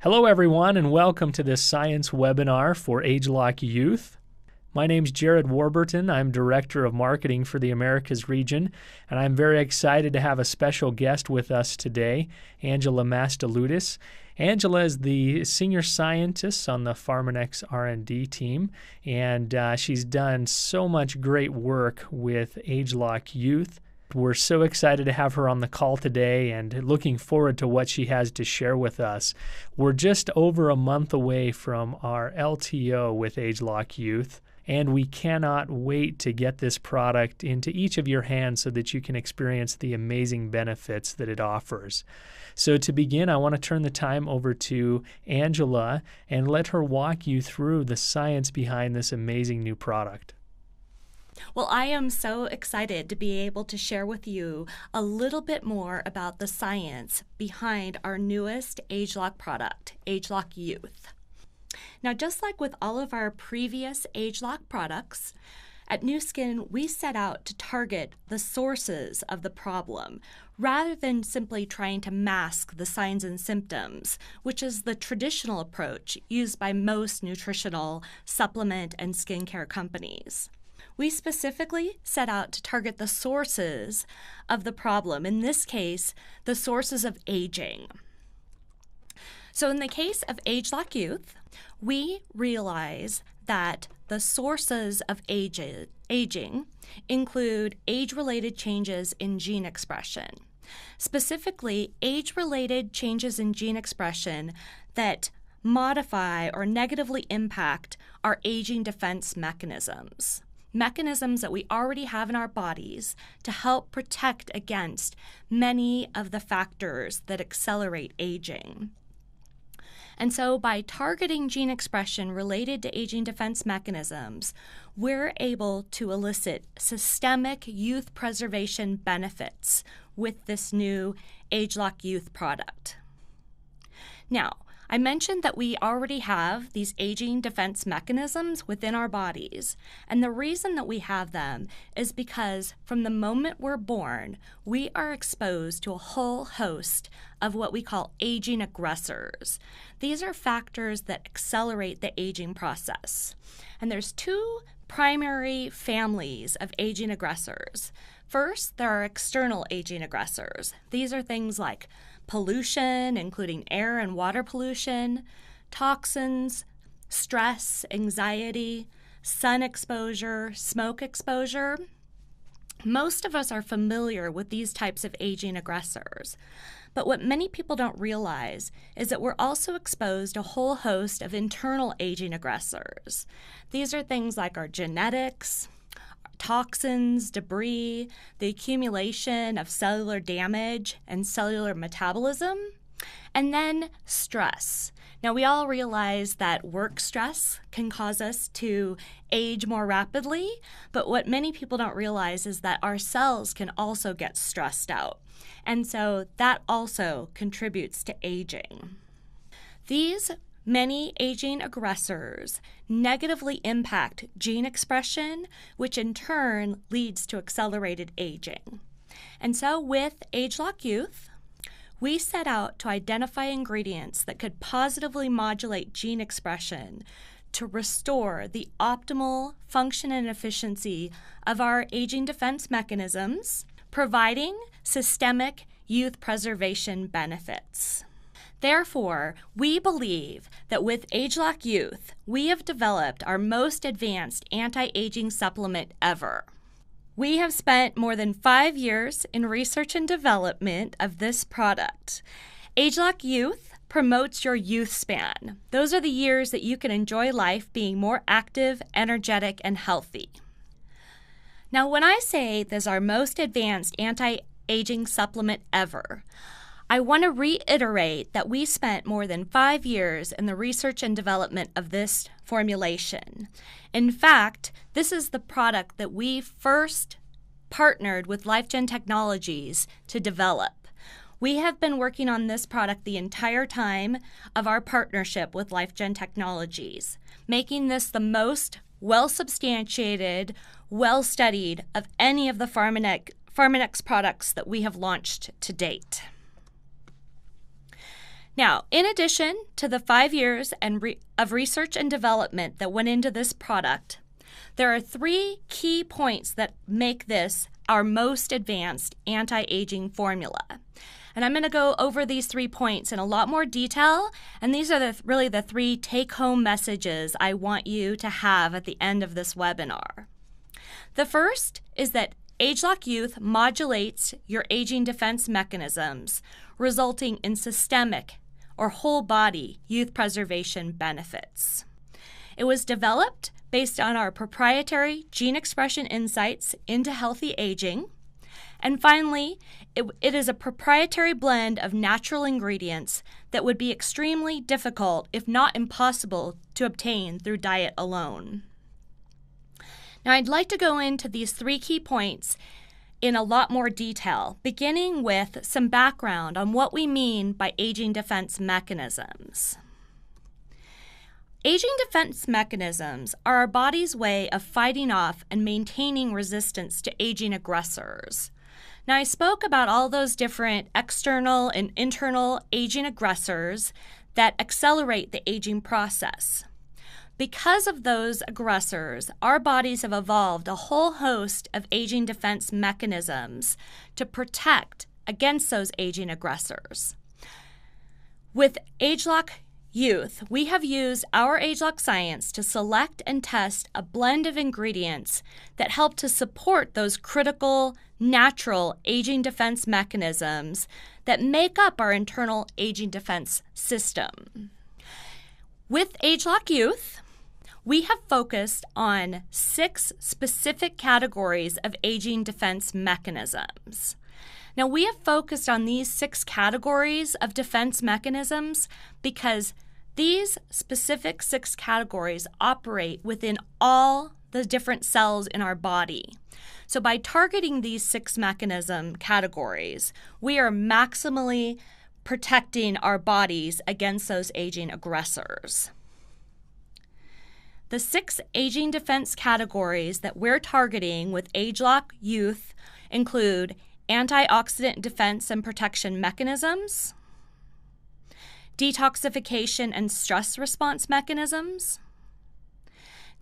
Hello, everyone, and welcome to this science webinar for ageLOC Youth. My name's Jared Warburton. I'm Director of Marketing for the Americas region, and I'm very excited to have a special guest with us today, Angela Mastaludis. Angela is the Senior Scientist on the Pharmanex R&D team, and she's done so much great work with ageLOC Youth. We're so excited to have her on the call today and looking forward to what she has to share with us. We're just over a month away from our LTO with ageLOC Youth, and we cannot wait to get this product into each of your hands so that you can experience the amazing benefits that it offers. So to begin, I want to turn the time over to Angela and let her walk you through the science behind this amazing new product. Well, I am so excited to be able to share with you a little bit more about the science behind our newest ageLOC product, ageLOC Youth. Now, just like with all of our previous ageLOC products, at Nu Skin, we set out to target the sources of the problem rather than simply trying to mask the signs and symptoms, which is the traditional approach used by most nutritional supplement and skincare companies. We specifically set out to target the sources of the problem, in this case, the sources of aging. So in the case of ageLOC Youth, we realize that the sources of aging include age-related changes in gene expression, specifically age-related changes in gene expression that modify or negatively impact our aging defense mechanisms that we already have in our bodies to help protect against many of the factors that accelerate aging. And so by targeting gene expression related to aging defense mechanisms, we're able to elicit systemic youth preservation benefits with this new ageLOC Youth product. Now, I mentioned that we already have these aging defense mechanisms within our bodies, and the reason that we have them is because from the moment we're born, we are exposed to a whole host of what we call aging aggressors. These are factors that accelerate the aging process. And there's two primary families of aging aggressors. First, there are external aging aggressors. These are things like pollution, including air and water pollution, toxins, stress, anxiety, sun exposure, smoke exposure. Most of us are familiar with these types of aging aggressors. But what many people don't realize is that we're also exposed to a whole host of internal aging aggressors. These are things like our genetics, toxins, debris, the accumulation of cellular damage and cellular metabolism, and then stress. Now, we all realize that work stress can cause us to age more rapidly, but what many people don't realize is that our cells can also get stressed out, and so that also contributes to aging. These many aging aggressors negatively impact gene expression, which in turn leads to accelerated aging. And so with ageLOC Youth, we set out to identify ingredients that could positively modulate gene expression to restore the optimal function and efficiency of our aging defense mechanisms, providing systemic youth preservation benefits. Therefore, we believe that with ageLOC Youth, we have developed our most advanced anti-aging supplement ever. We have spent more than 5 years in research and development of this product. ageLOC Youth promotes your youth span. Those are the years that you can enjoy life being more active, energetic, and healthy. Now, when I say this is our most advanced anti-aging supplement ever, I want to reiterate that we spent more than 5 years in the research and development of this formulation. In fact, this is the product that we first partnered with LifeGen Technologies to develop. We have been working on this product the entire time of our partnership with LifeGen Technologies, making this the most well-substantiated, well-studied of any of the Pharmanex products that we have launched to date. Now, in addition to the 5 years of research and development that went into this product, there are 3 key points that make this our most advanced anti-aging formula. And I'm going to go over these 3 points in a lot more detail, and these are really the 3 take-home messages I want you to have at the end of this webinar. The first is that ageLOC Youth modulates your aging defense mechanisms, resulting in systemic or whole-body youth preservation benefits. It was developed based on our proprietary gene expression insights into healthy aging. And finally, it is a proprietary blend of natural ingredients that would be extremely difficult, if not impossible, to obtain through diet alone. Now, I'd like to go into these 3 key points in a lot more detail, beginning with some background on what we mean by aging defense mechanisms. Aging defense mechanisms are our body's way of fighting off and maintaining resistance to aging aggressors. Now, I spoke about all those different external and internal aging aggressors that accelerate the aging process. Because of those aggressors, our bodies have evolved a whole host of aging defense mechanisms to protect against those aging aggressors. With ageLOC Youth, we have used our ageLOC science to select and test a blend of ingredients that help to support those critical, natural aging defense mechanisms that make up our internal aging defense system. With ageLOC Youth, we have focused on 6 specific categories of aging defense mechanisms. Now, we have focused on these 6 categories of defense mechanisms because these specific 6 categories operate within all the different cells in our body. So by targeting these 6 mechanism categories, we are maximally protecting our bodies against those aging aggressors. The 6 aging defense categories that we're targeting with ageLOC Youth include antioxidant defense and protection mechanisms, detoxification and stress response mechanisms,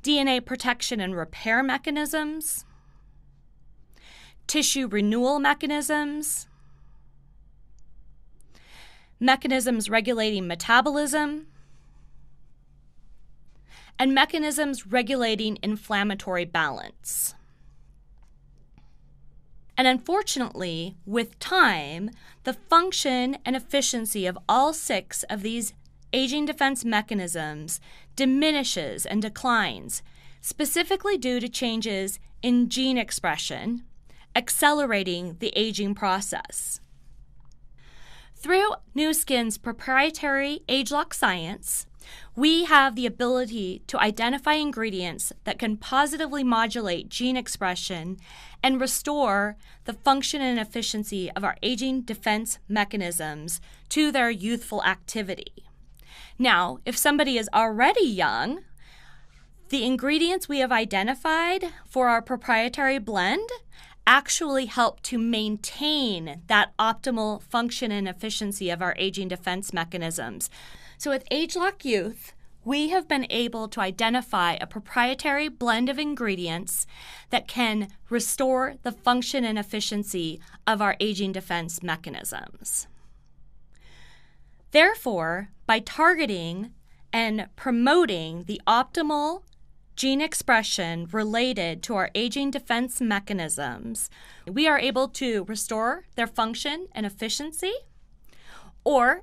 DNA protection and repair mechanisms, tissue renewal mechanisms, mechanisms regulating metabolism, and mechanisms regulating inflammatory balance. And unfortunately, with time, the function and efficiency of all 6 of these aging defense mechanisms diminishes and declines, specifically due to changes in gene expression, accelerating the aging process. Through Nu Skin's proprietary ageLOC science, we have the ability to identify ingredients that can positively modulate gene expression and restore the function and efficiency of our aging defense mechanisms to their youthful activity. Now, if somebody is already young, the ingredients we have identified for our proprietary blend actually help to maintain that optimal function and efficiency of our aging defense mechanisms. So with ageLOC Youth, we have been able to identify a proprietary blend of ingredients that can restore the function and efficiency of our aging defense mechanisms. Therefore, by targeting and promoting the optimal gene expression related to our aging defense mechanisms, we are able to restore their function and efficiency, or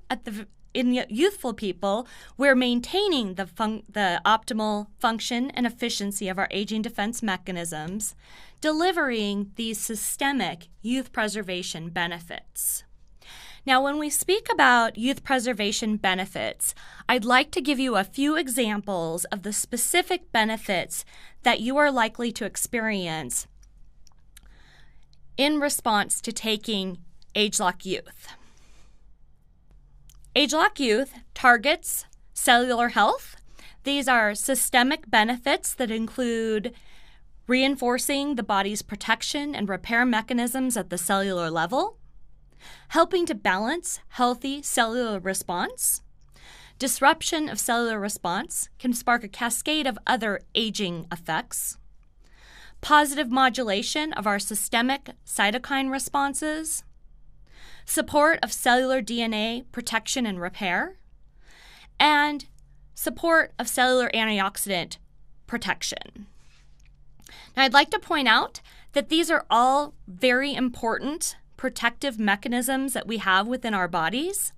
in youthful people, we're maintaining the optimal function and efficiency of our aging defense mechanisms, delivering these systemic youth preservation benefits. Now, when we speak about youth preservation benefits, I'd like to give you a few examples of the specific benefits that you are likely to experience in response to taking ageLOC Youth. ageLOC Youth targets cellular health. These are systemic benefits that include reinforcing the body's protection and repair mechanisms at the cellular level, helping to balance healthy cellular response. Disruption of cellular response can spark a cascade of other aging effects. Positive modulation of our systemic cytokine responses. Support of cellular DNA protection and repair. And support of cellular antioxidant protection. Now, I'd like to point out that these are all very important protective mechanisms that we have within our bodies.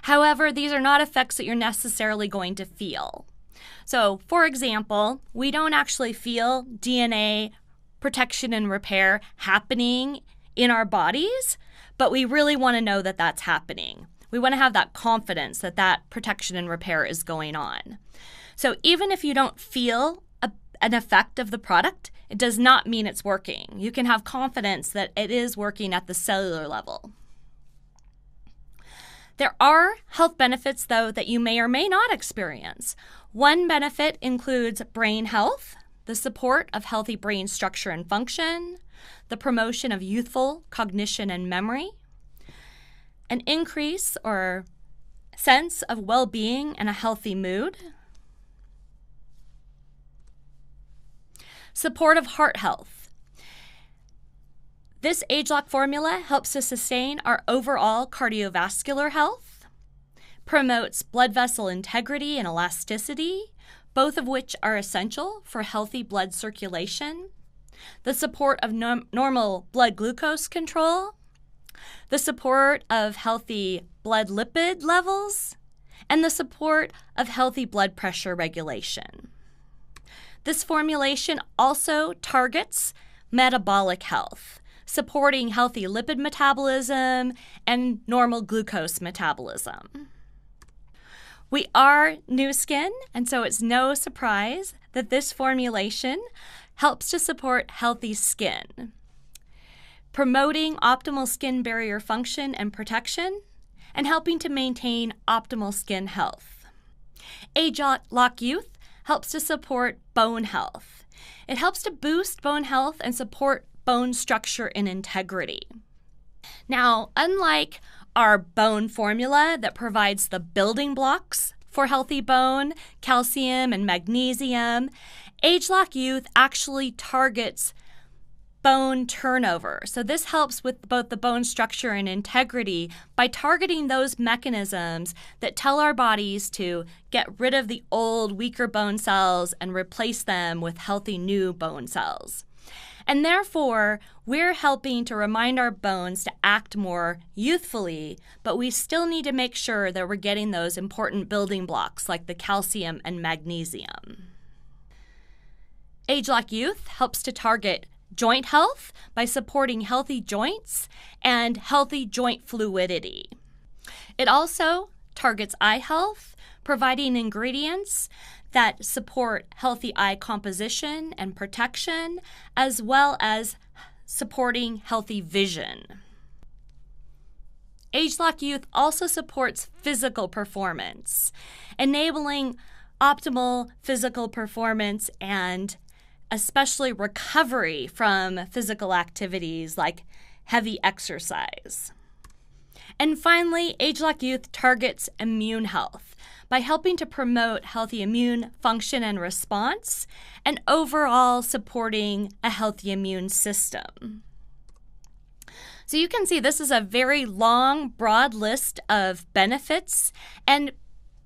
However, these are not effects that you're necessarily going to feel. So, for example, we don't actually feel DNA protection and repair happening in our bodies, but we really want to know that that's happening. We want to have that confidence that that protection and repair is going on. So even if you don't feel an effect of the product, it does not mean it's working. You can have confidence that it is working at the cellular level. There are health benefits, though, that you may or may not experience. One benefit includes brain health, the support of healthy brain structure and function, the promotion of youthful cognition and memory, an increase or sense of well-being and a healthy mood, support of heart health. This ageLOC formula helps to sustain our overall cardiovascular health, promotes blood vessel integrity and elasticity, both of which are essential for healthy blood circulation, the support of normal blood glucose control, the support of healthy blood lipid levels, and the support of healthy blood pressure regulation. This formulation also targets metabolic health, supporting healthy lipid metabolism and normal glucose metabolism. We are Nu Skin, and so it's no surprise that this formulation helps to support healthy skin, promoting optimal skin barrier function and protection, and helping to maintain optimal skin health. ageLOC Youth helps to support bone health. It helps to boost bone health and support bone structure and integrity. Now, unlike our bone formula that provides the building blocks for healthy bone, calcium and magnesium, ageLOC Youth actually targets bone turnover. So this helps with both the bone structure and integrity by targeting those mechanisms that tell our bodies to get rid of the old, weaker bone cells and replace them with healthy new bone cells. And therefore, we're helping to remind our bones to act more youthfully, but we still need to make sure that we're getting those important building blocks like the calcium and magnesium. ageLOC Youth helps to target joint health by supporting healthy joints and healthy joint fluidity. It also targets eye health, providing ingredients that support healthy eye composition and protection, as well as supporting healthy vision. ageLOC Youth also supports physical performance, enabling optimal physical performance and especially recovery from physical activities like heavy exercise. And finally, ageLOC Youth targets immune health by helping to promote healthy immune function and response and overall supporting a healthy immune system. So you can see this is a very long, broad list of benefits, and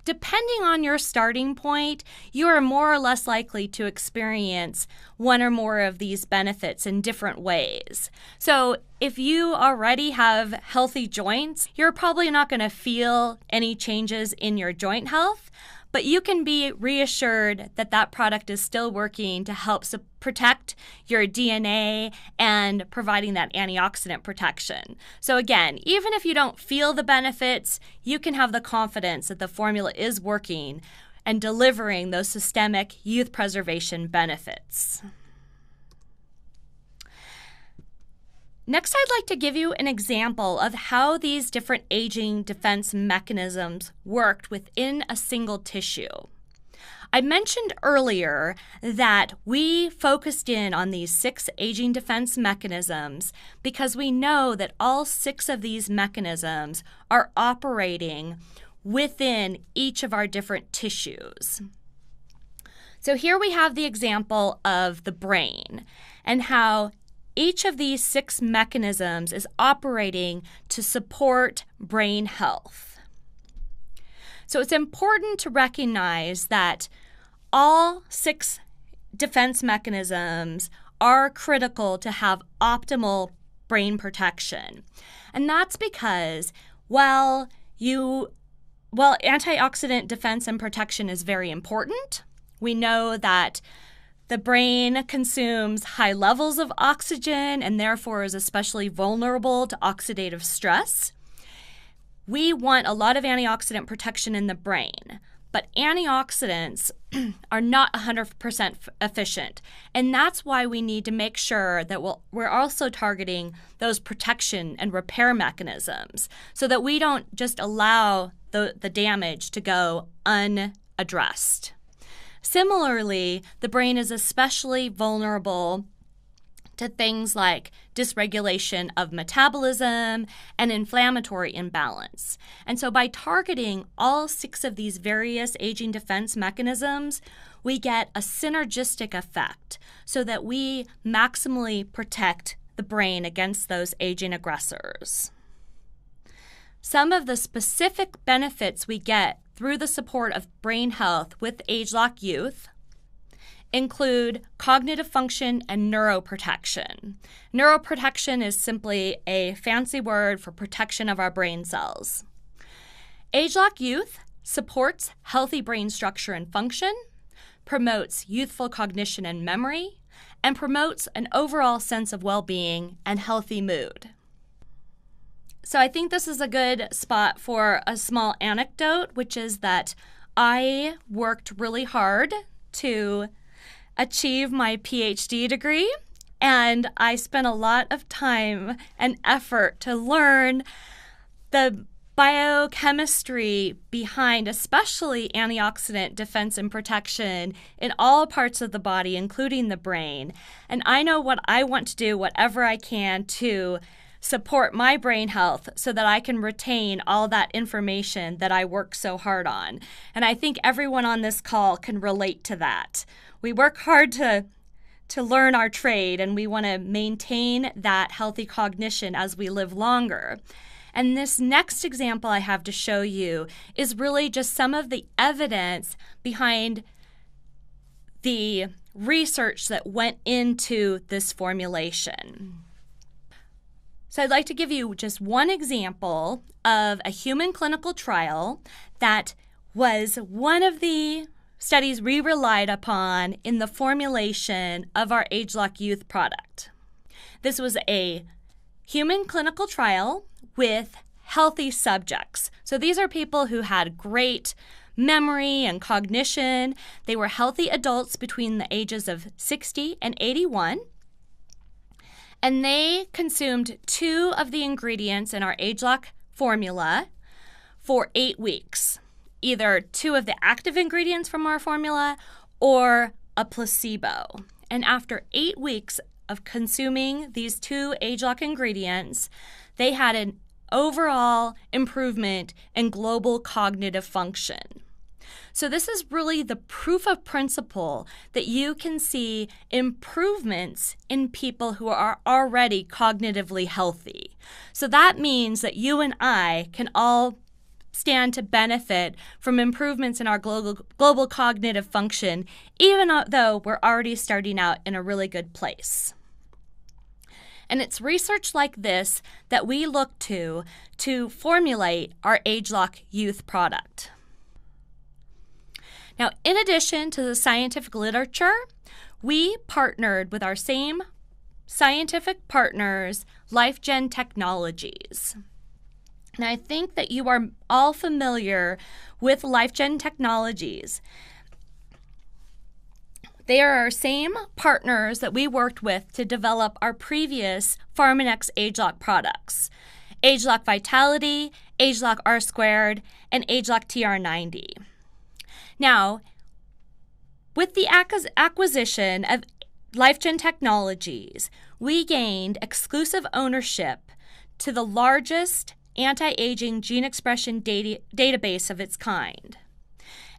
depending on your starting point, you are more or less likely to experience one or more of these benefits in different ways. So if you already have healthy joints, you're probably not going to feel any changes in your joint health, but you can be reassured that that product is still working to help protect your DNA and providing that antioxidant protection. So again, even if you don't feel the benefits, you can have the confidence that the formula is working and delivering those systemic youth preservation benefits. Next, I'd like to give you an example of how these different aging defense mechanisms worked within a single tissue. I mentioned earlier that we focused in on these 6 aging defense mechanisms because we know that all 6 of these mechanisms are operating within each of our different tissues. So here we have the example of the brain and how each of these 6 mechanisms is operating to support brain health. So it's important to recognize that all 6 defense mechanisms are critical to have optimal brain protection. And that's because while antioxidant defense and protection is very important, we know that the brain consumes high levels of oxygen and therefore is especially vulnerable to oxidative stress. We want a lot of antioxidant protection in the brain, but antioxidants are not 100% efficient. And that's why we need to make sure that we're also targeting those protection and repair mechanisms so that we don't just allow the damage to go unaddressed. Similarly, the brain is especially vulnerable to things like dysregulation of metabolism and inflammatory imbalance. And so by targeting all 6 of these various aging defense mechanisms, we get a synergistic effect so that we maximally protect the brain against those aging aggressors. Some of the specific benefits we get through the support of brain health with ageLOC Youth include cognitive function and neuroprotection. Neuroprotection is simply a fancy word for protection of our brain cells. ageLOC Youth supports healthy brain structure and function, promotes youthful cognition and memory, and promotes an overall sense of well-being and healthy mood. So I think this is a good spot for a small anecdote, which is that I worked really hard to achieve my PhD degree, and I spent a lot of time and effort to learn the biochemistry behind especially antioxidant defense and protection in all parts of the body, including the brain. And I know what I want to do, whatever I can, to support my brain health so that I can retain all that information that I work so hard on. And I think everyone on this call can relate to that. We work hard to learn our trade, and we want to maintain that healthy cognition as we live longer. And this next example I have to show you is really just some of the evidence behind the research that went into this formulation. So I'd like to give you just one example of a human clinical trial that was one of the studies we relied upon in the formulation of our ageLOC Youth product. This was a human clinical trial with healthy subjects. So these are people who had great memory and cognition. They were healthy adults between the ages of 60 and 81. And they consumed 2 of the ingredients in our ageLOC formula for 8 weeks. Either 2 of the active ingredients from our formula or a placebo. And after 8 weeks of consuming these 2 ageLOC ingredients, they had an overall improvement in global cognitive function. So this is really the proof of principle that you can see improvements in people who are already cognitively healthy. So that means that you and I can all stand to benefit from improvements in our global cognitive function, even though we're already starting out in a really good place. And it's research like this that we look to formulate our ageLOC Youth product. Now, in addition to the scientific literature, we partnered with our same scientific partners, LifeGen Technologies. And I think that you are all familiar with LifeGen Technologies. They are our same partners that we worked with to develop our previous Pharmanex ageLOC products, ageLOC Vitality, ageLOC R Squared, and ageLOC TR90. Now, With the acquisition of LifeGen Technologies, we gained exclusive ownership to the largest anti-aging gene expression database of its kind.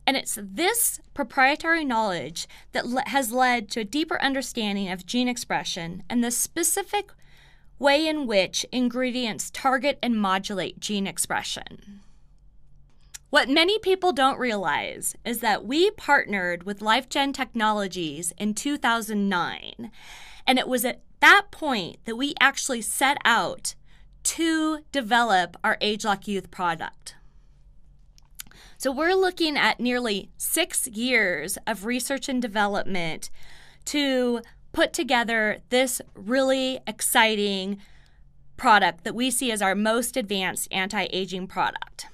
And it's this proprietary knowledge that has led to a deeper understanding of gene expression and the specific way in which ingredients target and modulate gene expression. What many people don't realize is that we partnered with LifeGen Technologies in 2009, and it was at that point that we actually set out to develop our ageLOC Youth product. So we're looking at nearly 6 years of research and development to put together this really exciting product that we see as our most advanced anti-aging product.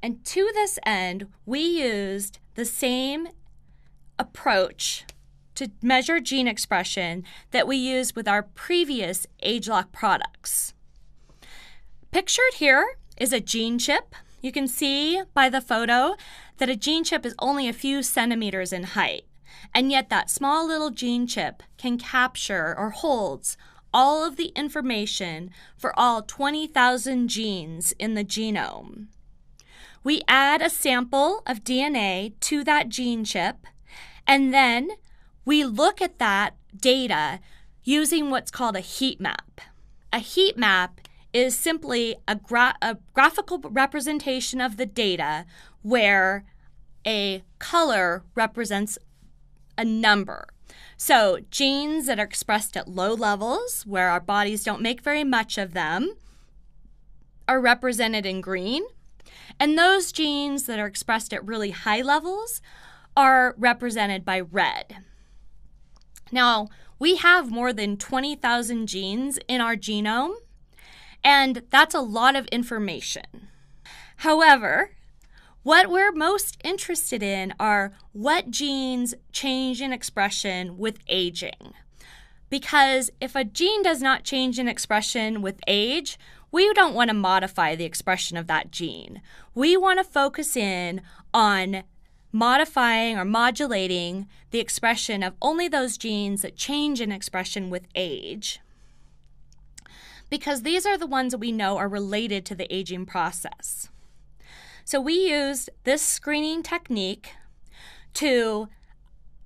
And to this end, we used the same approach to measure gene expression that we used with our previous ageLOC products. Pictured here is a gene chip. You can see by the photo that a gene chip is only a few centimeters in height, and yet that small little gene chip can capture or holds all of the information for all 20,000 genes in the genome. We add a sample of DNA to that gene chip, and then we look at that data using what's called a heat map. A heat map is simply a graphical representation of the data where a color represents a number. So genes that are expressed at low levels, where our bodies don't make very much of them, are represented in green. And those genes that are expressed at really high levels are represented by red. Now, we have more than 20,000 genes in our genome, and that's a lot of information. However, what we're most interested in are what genes change in expression with aging. Because if a gene does not change in expression with age, we don't want to modify the expression of that gene. We want to focus in on modifying or modulating the expression of only those genes that change in expression with age, because these are the ones that we know are related to the aging process. So we used this screening technique to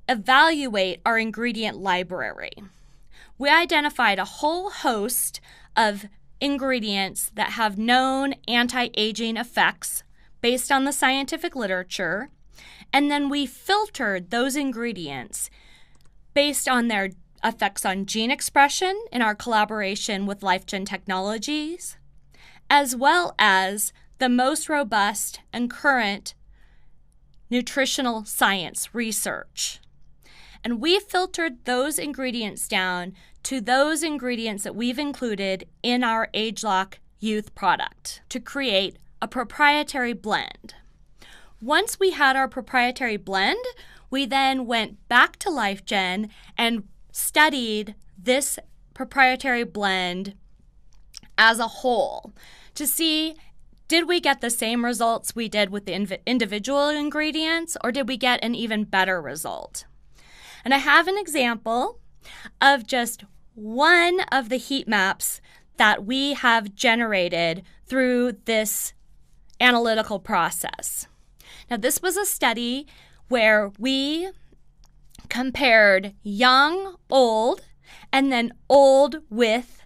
evaluate our ingredient library. We identified a whole host of ingredients that have known anti-aging effects based on the scientific literature, and then we filtered those ingredients based on their effects on gene expression in our collaboration with LifeGen Technologies, as well as the most robust and current nutritional science research. And we filtered those ingredients down to those ingredients that we've included in our ageLOC Youth product to create a proprietary blend. Once we had our proprietary blend, we then went back to LifeGen and studied this proprietary blend as a whole to see, did we get the same results we did with the individual ingredients, or did we get an even better result? And I have an example of just one of the heat maps that we have generated through this analytical process. Now, this was a study where we compared young, old, and then old with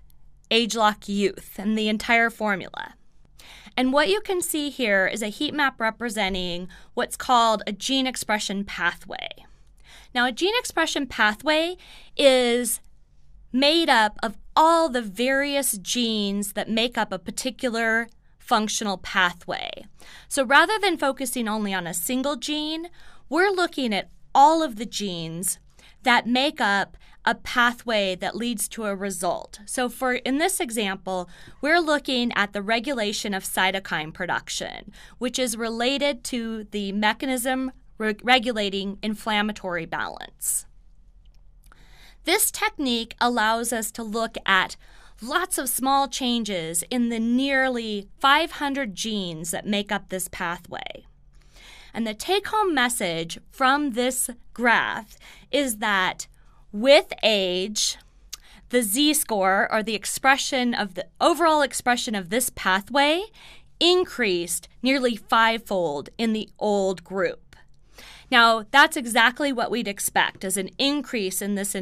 ageLOC Youth and the entire formula. And what you can see here is a heat map representing what's called a gene expression pathway. Now, a gene expression pathway is made up of all the various genes that make up a particular functional pathway. So rather than focusing only on a single gene, we're looking at all of the genes that make up a pathway that leads to a result. So in this example, we're looking at the regulation of cytokine production, which is related to the mechanism regulating inflammatory balance. This technique allows us to look at lots of small changes in the nearly 500 genes that make up this pathway. And the take-home message from this graph is that with age, the Z-score, or the expression of the overall expression of this pathway, increased nearly 5-fold in the old group. Now, that's exactly what we'd expect as an increase in this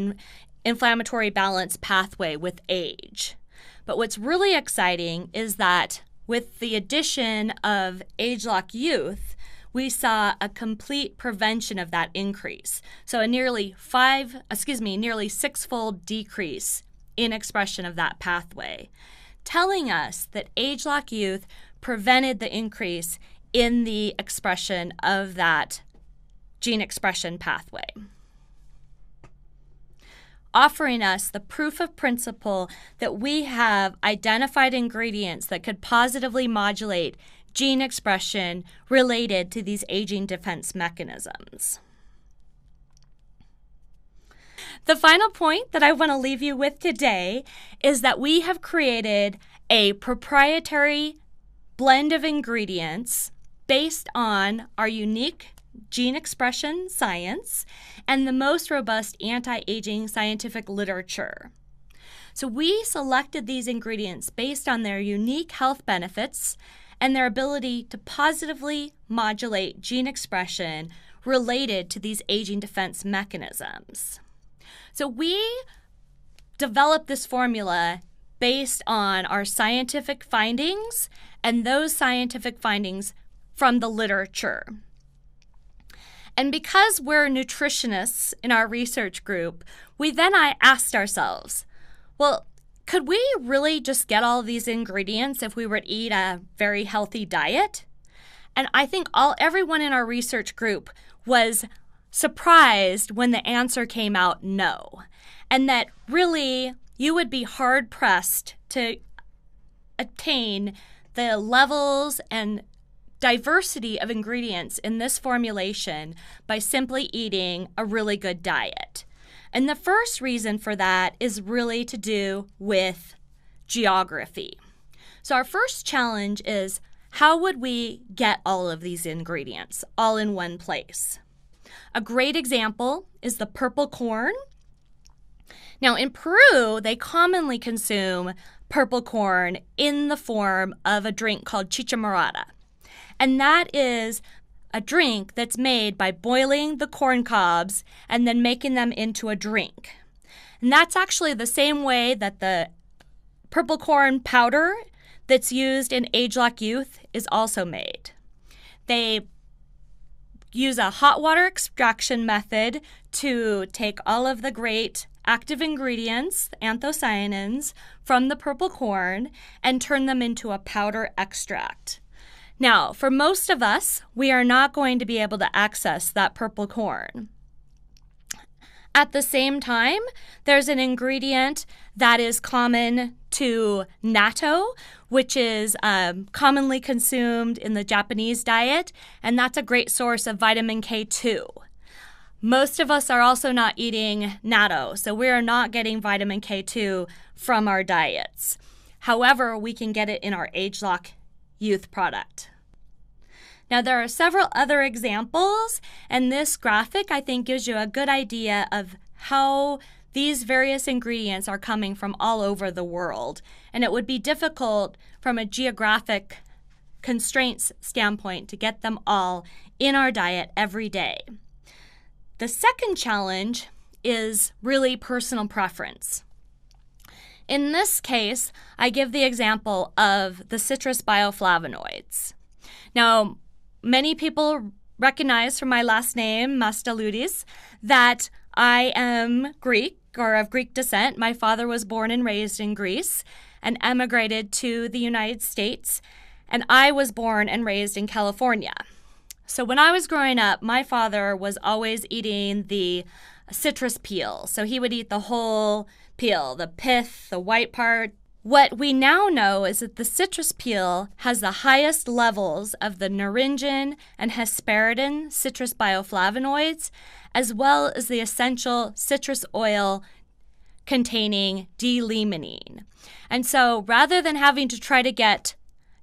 inflammatory balance pathway with age. But what's really exciting is that with the addition of ageLOC Youth, we saw a complete prevention of that increase. So a nearly 6-fold decrease in expression of that pathway, telling us that ageLOC Youth prevented the increase in the expression of that gene expression pathway, offering us the proof of principle that we have identified ingredients that could positively modulate gene expression related to these aging defense mechanisms. The final point that I want to leave you with today is that we have created a proprietary blend of ingredients based on our unique gene expression science and the most robust anti-aging scientific literature. So we selected these ingredients based on their unique health benefits and their ability to positively modulate gene expression related to these aging defense mechanisms. So we developed this formula based on our scientific findings and those scientific findings from the literature. And because we're nutritionists in our research group, we then asked ourselves, well, could we really just get all of these ingredients if we were to eat a very healthy diet? And I think everyone in our research group was surprised when the answer came out no, and that really you would be hard-pressed to attain the levels and diversity of ingredients in this formulation by simply eating a really good diet. And the first reason for that is really to do with geography. So our first challenge is, how would we get all of these ingredients all in one place? A great example is the purple corn. Now in Peru, they commonly consume purple corn in the form of a drink called chicha morada. And that is a drink that's made by boiling the corn cobs and then making them into a drink. And that's actually the same way that the purple corn powder that's used in ageLOC Youth is also made. They use a hot water extraction method to take all of the great active ingredients, anthocyanins, from the purple corn and turn them into a powder extract. Now, for most of us, we are not going to be able to access that purple corn. At the same time, there's an ingredient that is common to natto, which is commonly consumed in the Japanese diet, and that's a great source of vitamin K2. Most of us are also not eating natto, so we are not getting vitamin K2 from our diets. However, we can get it in our ageLOC Youth product. Now, there are several other examples, and this graphic, I think, gives you a good idea of how these various ingredients are coming from all over the world, and it would be difficult from a geographic constraints standpoint to get them all in our diet every day. The second challenge is really personal preference. In this case, I give the example of the citrus bioflavonoids. Now, many people recognize from my last name, Mastalouris, that I am Greek or of Greek descent. My father was born and raised in Greece and emigrated to the United States, and I was born and raised in California. So when I was growing up, my father was always eating the citrus peel. So he would eat the whole peel, the pith, the white part. What we now know is that the citrus peel has the highest levels of the naringin and hesperidin citrus bioflavonoids, as well as the essential citrus oil containing D-limonene. And so rather than having to try to get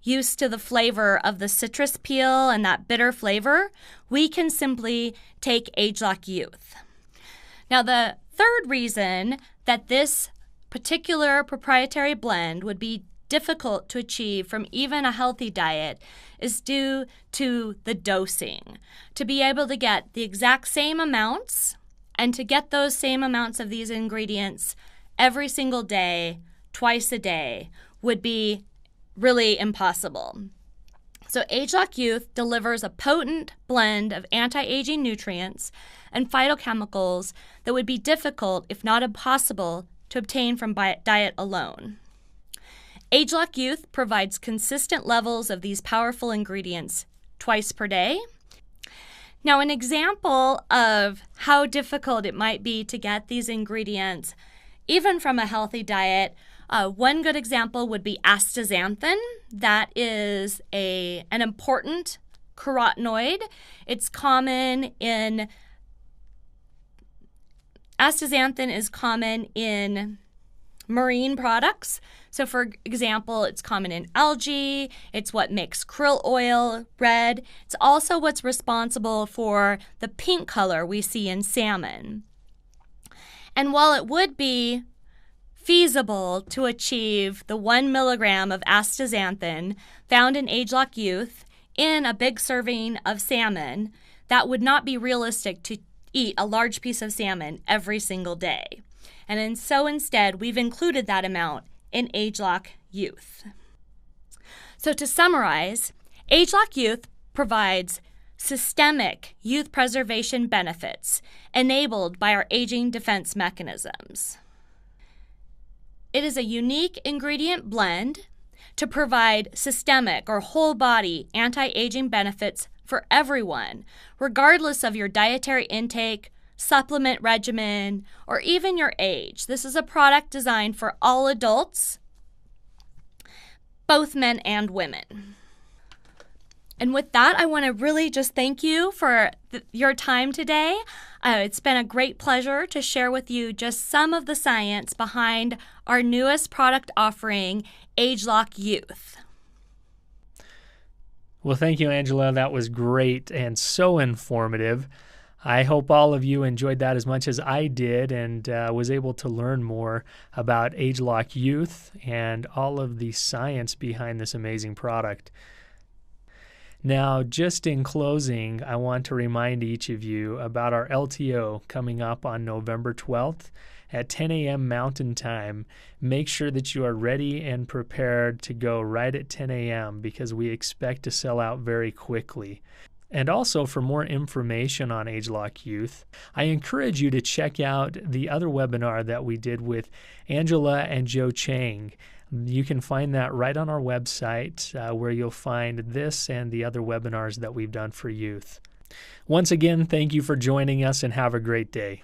used to the flavor of the citrus peel and that bitter flavor, we can simply take ageLOC Youth. Now, the third reason that this particular proprietary blend would be difficult to achieve from even a healthy diet is due to the dosing. To be able to get the exact same amounts and to get those same amounts of these ingredients every single day, twice a day, would be really impossible. So ageLOC Youth delivers a potent blend of anti-aging nutrients and phytochemicals that would be difficult, if not impossible, to obtain from diet alone. ageLOC Youth provides consistent levels of these powerful ingredients twice per day. Now, an example of how difficult it might be to get these ingredients, even from a healthy diet, one good example would be astaxanthin. That is an important carotenoid. Astaxanthin is common in marine products. So, for example, it's common in algae. It's what makes krill oil red. It's also what's responsible for the pink color we see in salmon. And while it would be feasible to achieve the 1 milligram of astaxanthin found in ageLOC Youth in a big serving of salmon, that would not be realistic to eat a large piece of salmon every single day. And so instead, we've included that amount in ageLOC Youth. So to summarize, ageLOC Youth provides systemic youth preservation benefits enabled by our aging defense mechanisms. It is a unique ingredient blend to provide systemic or whole body anti-aging benefits for everyone, regardless of your dietary intake, supplement regimen, or even your age. This is a product designed for all adults, both men and women. And with that, I want to really just thank you for your time today. It's been a great pleasure to share with you just some of the science behind our newest product offering, ageLOC Youth. Well, thank you, Angela. That was great and so informative. I hope all of you enjoyed that as much as I did and was able to learn more about ageLOC Youth and all of the science behind this amazing product. Now, just in closing, I want to remind each of you about our LTO coming up on November 12th at 10 a.m. Mountain Time. Make sure that you are ready and prepared to go right at 10 a.m. because we expect to sell out very quickly. And also, for more information on ageLOC Youth, I encourage you to check out the other webinar that we did with Angela and Joe Chang. You can find that right on our website where you'll find this and the other webinars that we've done for youth. Once again, thank you for joining us and have a great day.